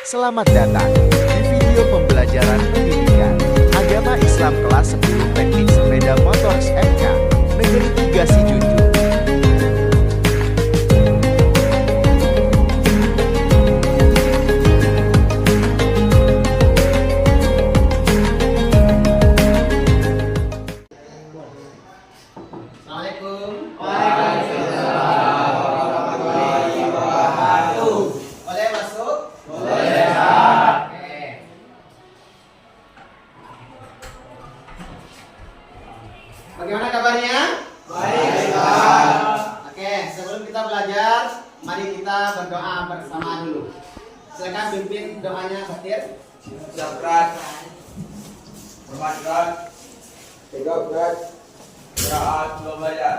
Selamat datang di video pembelajaran pendidikan Agama Islam kelas 10 Teknik Sepeda Motor SMK Negeri 3 Sijunjung. Bagaimana kabarnya? Baik, Pak. Oke, sebelum kita belajar, mari kita berdoa bersama dulu. Silakan pimpin doanya, Fatir. Berat, hormat berat, tegak berat, berat belum belajar.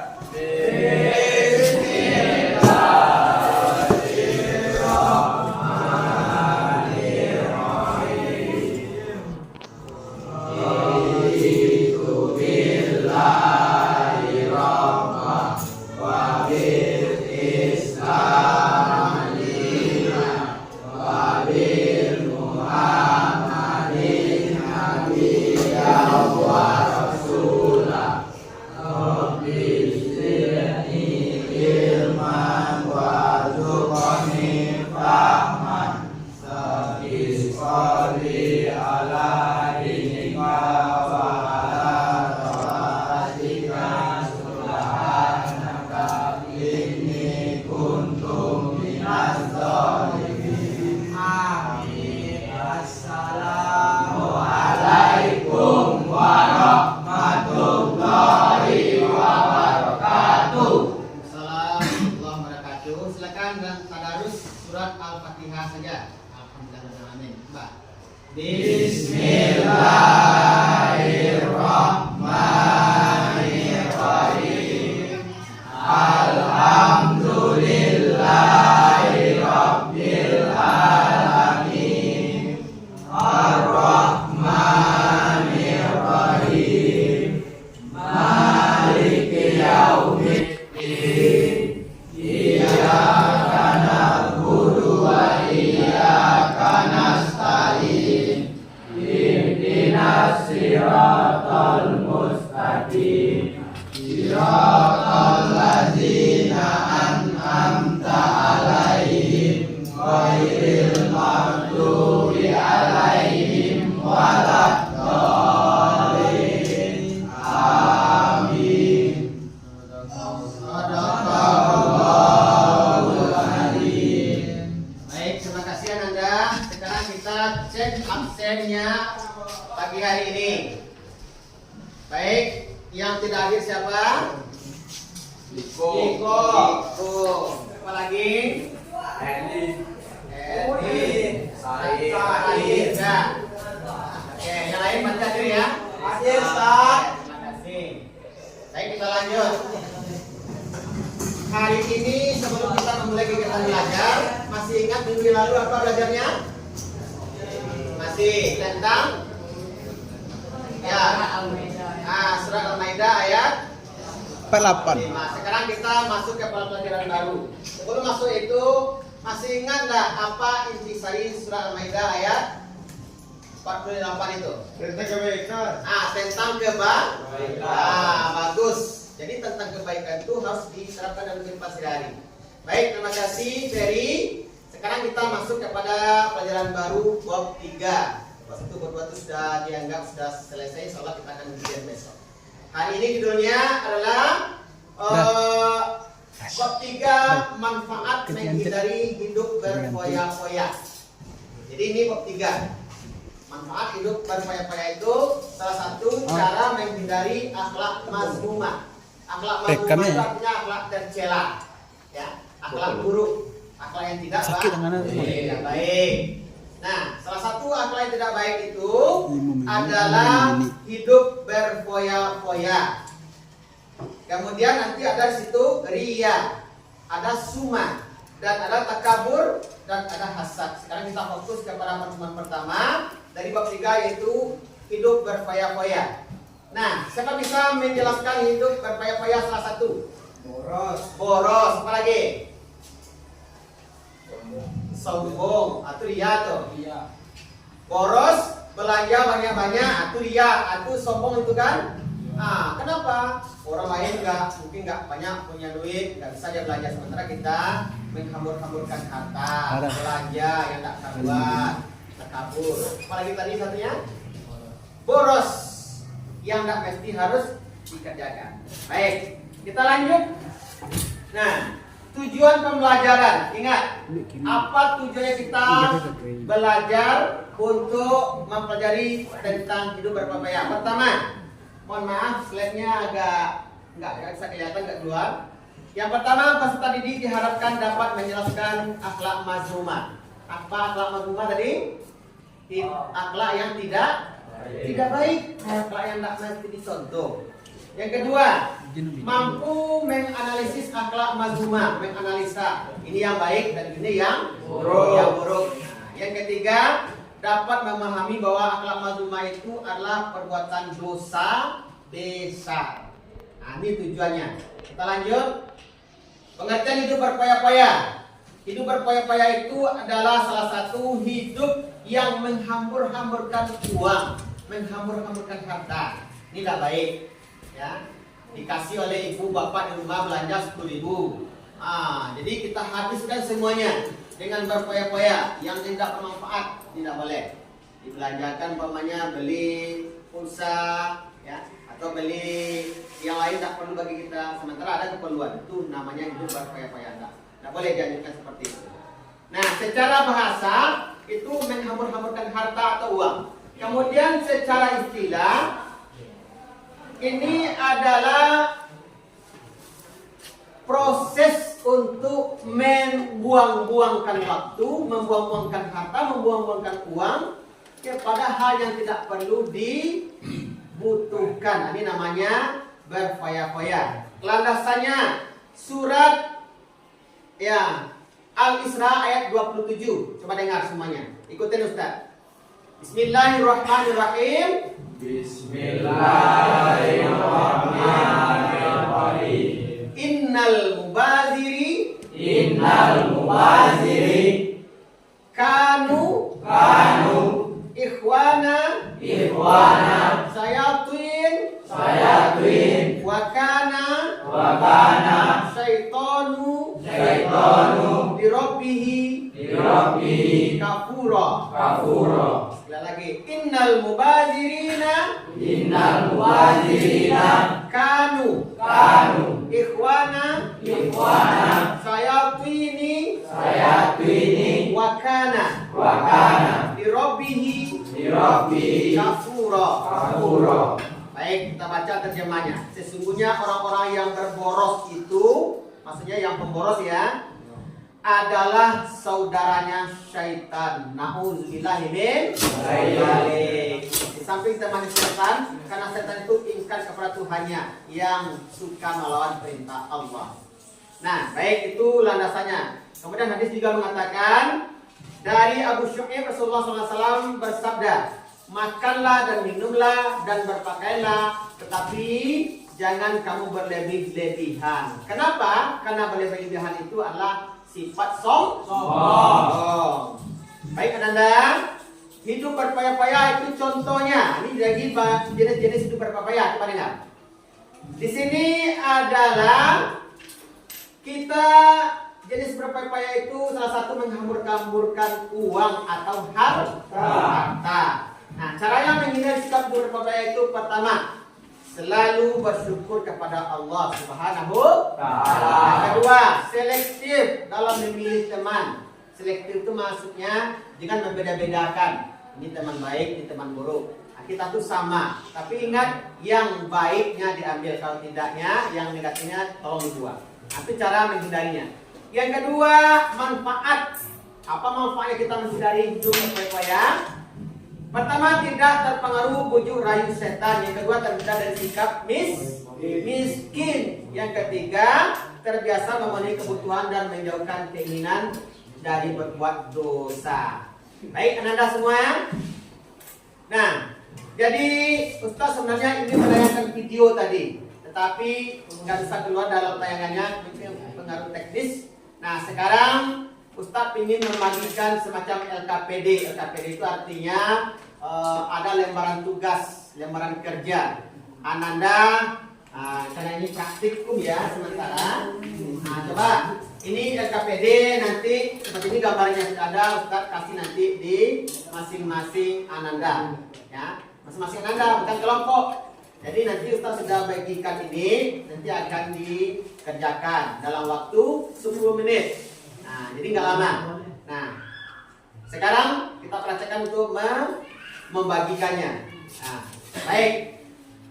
Silakan dan tadarus surat Al-Fatihah saja. Alhamdulillah. Mbak. Bismillahirrahmanirrahim. Alhamdulillahirabbil alamin. Ar-Rahmanirrahim. Maliki yaumiddin. Iyyaka na'budu wa iyyaka nasta'in. Ihdinas siratal mustaqim. Siratal ladzina an'amta 'alaihim ghairil maghdubi 'alaihim waladdallin. Amin. Baik, terima kasih Ananda. Sekarang kita cek absennya pagi hari ini. Baik, yang tidak hadir siapa? Liko, Iko. Siapa lagi? Edi, Said. Said. Ya. Oke, yang lain masih hadir ya? Hadir, Ustaz. Terima kasih. Baik, kita lanjut. Hari ini sebelum kita memulai kegiatan belajar, masih ingat minggu lalu apa belajarnya? Masih tentang ya, surat Al-Maidah ayat 48. Nah, sekarang kita masuk ke pelajaran baru. Sebelum masuk itu, masih ingat nggak apa intisari surat Al-Maidah ayat 48 itu? Tentang kebaikan. Tentang kebaikan. Bagus. Jadi tentang kebaikan itu harus diterapkan dalam kehidupan sehari-hari. Baik, terima kasih Ferry. Sekarang kita masuk kepada pelajaran baru bab 3. Bab 1 bab 2 itu sudah dianggap sudah selesai, insyaallah kita akan ujian besok. Hari ini judulnya adalah bab 3 manfaat menghindari hidup berfoya-foya. Jadi ini bab 3. Manfaat hidup berfoya-foya itu salah satu cara menghindari akhlak mazmumah. Akhlak mazmumah itu artinya akhlak tercela, ya, akhlak buruk, akhlak yang tidak baik. Nah, salah satu akhlak yang tidak baik itu adalah hidup berfoya-foya. Kemudian nanti ada di situ riya, ada sumah, dan ada takabur, dan ada hasad. Sekarang kita fokus kepada pertemuan pertama dari bab 3 yaitu hidup berfoya-foya. Nah, siapa bisa menjelaskan hidup berfoya-foya salah satu? Boros. Apa lagi? sombong atau ria tuh. Boros, belanja banyak-banyak atau ria atau sombong itu kan. Kenapa? Orang lain mungkin nggak banyak punya duit, nggak bisa dia belanja, sementara kita menghambur-hamburkan harta, belanja yang tak karuan, kabur. Apalagi tadi satunya boros yang nggak mesti harus dikerjakan. Baik, kita lanjut. Nah, tujuan pembelajaran, ingat apa tujuannya kita belajar untuk mempelajari tentang hidup berpapaya. Pertama, mohon maaf, slide-nya agak nggak bisa kelihatan, nggak keluar. Yang pertama, peserta didik diharapkan dapat menjelaskan akhlak mazmumah. Apa akhlak mazmumah tadi? Akhlak yang tidak baik, akhlak yang tidak mesti dicontoh. Yang kedua, mampu menganalisis akhlak mazmumah, menganalisa ini yang baik dan ini yang buruk. Yang ketiga, dapat memahami bahwa akhlak mazmumah itu adalah perbuatan dosa besar. Ini tujuannya. Kita lanjut. Pengertian hidup berpaya-paya. Hidup berpaya-paya itu adalah salah satu hidup yang menghambur-hamburkan uang, menghambur-hamburkan harta. Ini tidak baik. Ya, dikasih oleh ibu bapak di rumah belanja 10.000. Jadi kita habiskan semuanya dengan berpoya-poya yang tidak bermanfaat, tidak boleh. Dibelanjakan umpamanya beli pulsa, ya, atau beli yang lain tak perlu bagi kita, sementara ada keperluan. Itu namanya hidup berpoya-poya. Tidak boleh dianjurkan seperti itu. Nah, secara bahasa itu menghambur-hamburkan harta atau uang. Kemudian secara istilah ini adalah proses untuk membuang-buangkan waktu, membuang-buangkan harta, membuang-buangkan uang kepada hal yang tidak perlu dibutuhkan. Ini namanya berfoya-foya. Landasannya surat Al-Isra ayat 27. Coba dengar semuanya. Ikutin Ustaz. Bismillahirrahmanirrahim. Bismillahirrahmanirrahim. Innal mubaziri kanu ikhwana sayatin wa kana syaitanu dirabbihi kafura. Sekali lagi, innal mubazirina kanu ikhwana sayatini wa kana dirabbihi kafura. Baik, kita baca terjemahnya. Sesungguhnya orang-orang yang berboros itu, maksudnya yang pemboros ya, adalah saudaranya syaitan. Nauzubillahi min dzalik. Di samping teman setan, karena setan itu ingkar kepada Tuhannya yang suka melawan perintah Allah. Nah, baik, itu landasannya. Kemudian hadis juga mengatakan dari Abu Syu'aib, Rasulullah SAW bersabda, makanlah dan minumlah dan berpakaianlah, tetapi jangan kamu berlebih-lebihan. Kenapa? Karena berlebih-lebihan itu adalah sifat sombong. Baik, Anda, hidup berpaya-paya itu contohnya. Ini lagi jenis-jenis hidup berpaya. Coba dengar. Di sini adalah kita jenis berpaya-paya itu salah satu menghambur-hamburkan uang atau harta. Nah, caranya menghindari sikap berpaya itu pertama, selalu bersyukur kepada Allah Subhanahu wa Ta'ala. Yang kedua, selektif dalam memilih teman. Selektif itu maksudnya jangan membeda-bedakan. Ini teman baik, ini teman buruk. Nah, kita tuh sama. Tapi ingat, yang baiknya diambil, kalau tidaknya, yang negatifnya tolong dibuang. Nah, itu cara menghindarinya. Yang kedua, manfaat. Apa manfaatnya kita menghindari hidup berpaya? Pertama, tidak terpengaruh bujuk rayu setan. Yang kedua, terhindar dari sikap miskin. Yang ketiga, terbiasa memenuhi kebutuhan dan menjauhkan keinginan dari berbuat dosa. Baik, Anda semua. Nah, jadi Ustaz sebenarnya ini menayangkan video tadi, tetapi nggak bisa keluar dalam tayangannya, mungkin pengaruh teknis. Nah, sekarang Ustadz ingin membagikan semacam LKPD. LKPD itu artinya ada lembaran tugas, lembaran kerja. Ananda, karena ini praktikum ya sementara. Coba ini LKPD nanti seperti ini gambarnya sudah ada. Ustadz kasih nanti di masing-masing Ananda, ya masing-masing Ananda bukan kelompok. Jadi nanti Ustadz sudah bagikan ini, nanti akan dikerjakan dalam waktu 10 menit. Nah, jadi nggak lama. Nah, sekarang kita praktekkan untuk membagikannya. Nah, baik.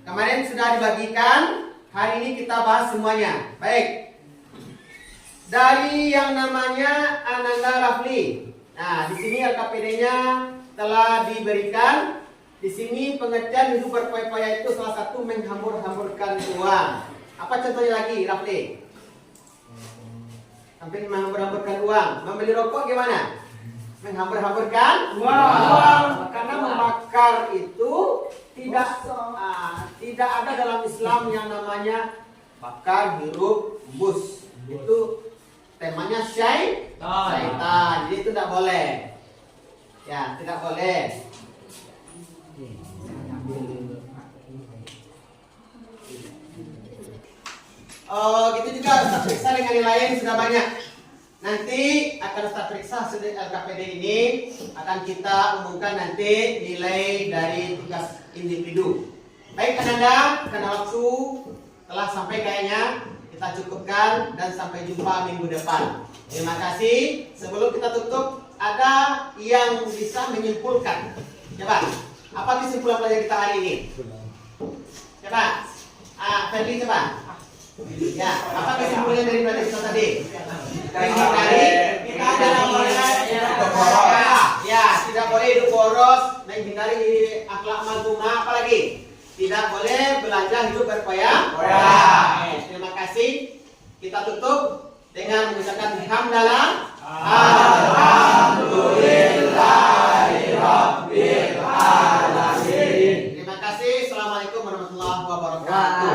Kemarin sudah dibagikan, hari ini kita bahas semuanya. Baik. Dari yang namanya Ananda Rafli. Nah, di sini LKPD-nya telah diberikan. Di sini pengertian hidup berfoya-foya itu salah satu menghambur-hamburkan uang. Apa contohnya lagi, Rafli? Sampai menghambur-hamburkan uang. Membeli rokok gimana? Menghambur-hamburkan uang. Karena membakar itu tidak ada dalam Islam yang namanya bakar, hirup, bus. Itu temanya syaitan. Jadi itu tidak boleh. Ya, tidak boleh. Gitu juga Ustaz periksa dengan yang lain sudah banyak. Nanti akan Ustaz periksa LKPD ini akan kita umumkan nanti nilai dari tugas individu. Baik Ananda, karena waktu telah sampai kayaknya kita cukupkan dan sampai jumpa minggu depan. Terima kasih. Sebelum kita tutup, ada yang bisa menyimpulkan. Coba, apa kesimpulan pelajaran kita hari ini? Coba, Ferdi coba. Ya, apa kesimpulan dari pelajaran kita tadi? Kita adalah ya, tidak boleh hidup boros, menghindari akhlak mazmumah, apalagi tidak boleh belajar hidup berfoya-foya. Terima kasih. Kita tutup dengan mengucapkan hamdalah. Alhamdulillahirabbil alamin. Terima kasih. Assalamualaikum warahmatullahi wabarakatuh.